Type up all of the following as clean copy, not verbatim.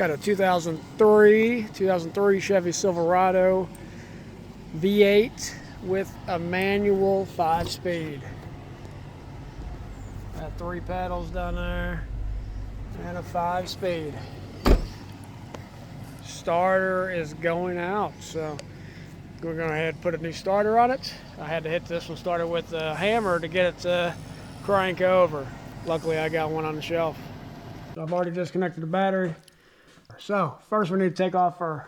Got a 2003 Chevy Silverado V8 with a manual 5-speed. Got 3 pedals down there and a 5-speed. Starter is going out, so we're going to ahead and put a new starter on it. I had to hit this one started with a hammer to get it to crank over. Luckily I got one on the shelf. So I've already disconnected the battery. So first we need to take off our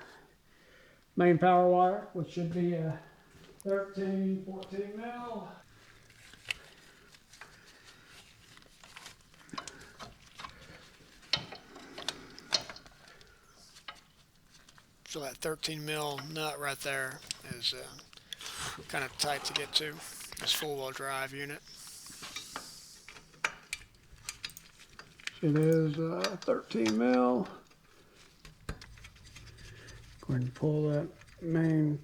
main power wire, which should be a 14 mil. So that 13 mil nut right there is kind of tight to get to. This full-wheel drive unit. It is 13 mil. Go ahead and pull that main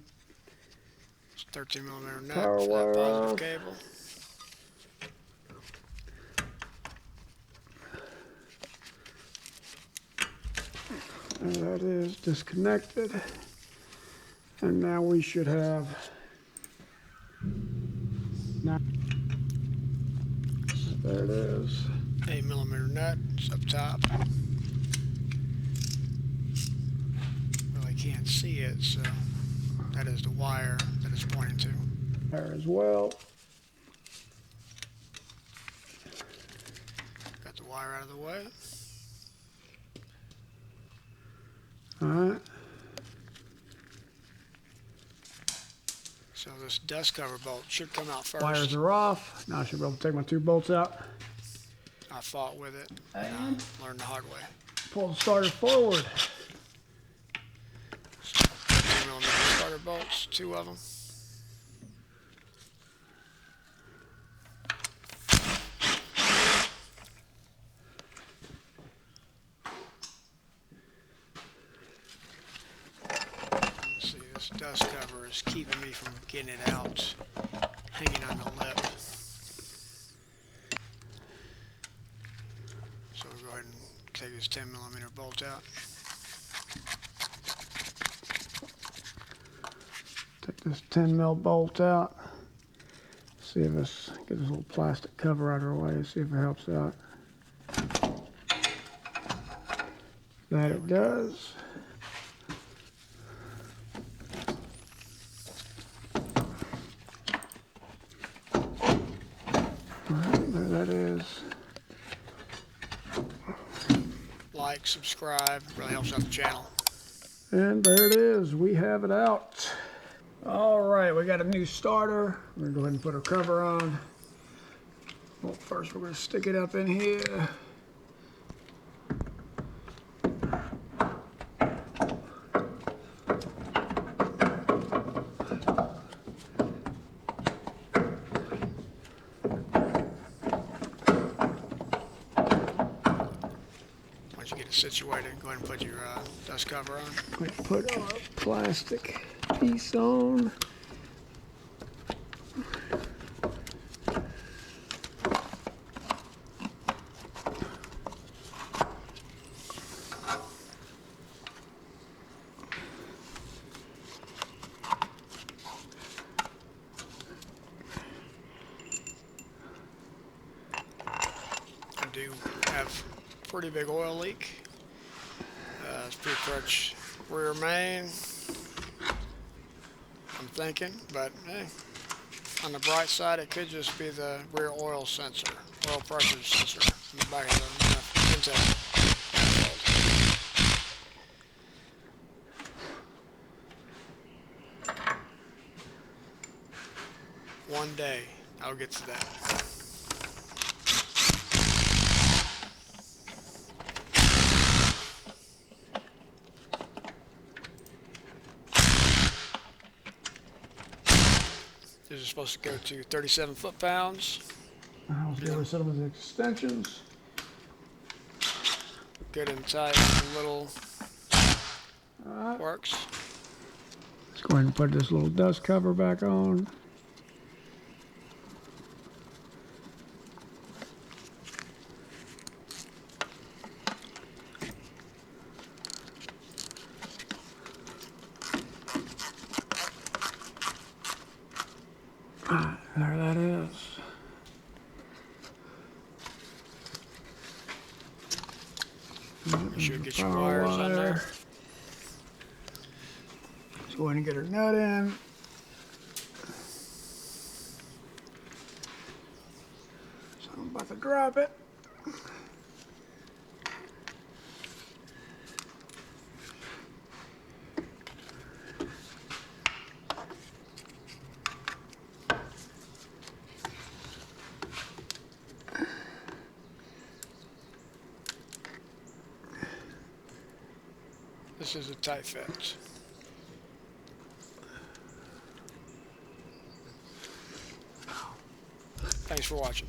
13 millimeter nut for that positive cable. And that is disconnected. And now we should have there it is. 8 millimeter nut up top. Really can't see it, so that is the wire that it's pointing to. There as well. Got the wire out of the way. Alright. So this dust cover bolt should come out first. Wires are off. Now I should be able to take my 2 bolts out. I fought with it and learned the hard way. Pull the starter forward. 2 millimeter starter bolts, 2 of them. Let's see, this dust cover is keeping me from getting it out, hanging on the lip. So we'll go ahead and take this 10 millimeter bolt out. Take this 10 mil bolt out. See if this, get this little plastic cover out of our way, see if it helps out. That it does. Alright, there that is. Like, subscribe, really helps out the channel. And there it is, we have it out. Alright, we got a new starter. We're going to go ahead and put our cover on. Well, first we're going to stick it up in here. Once you get it situated, go ahead and put your dust cover on. We put our plastic piece on. I do have a pretty big oil leak. It's pretty much rear main, I'm thinking, but hey, on the bright side it could just be the rear oil sensor, oil pressure sensor in the back of the intake. One day I'll get to that. This is supposed to go to 37 foot-pounds. I'll get rid of some of the extensions. Good and tight, little works. Let's go ahead and put this little dust cover back on. sure you get your wires on there. So go ahead and get her nut in. So I'm about to drop it. This is a tight fit. Thanks for watching.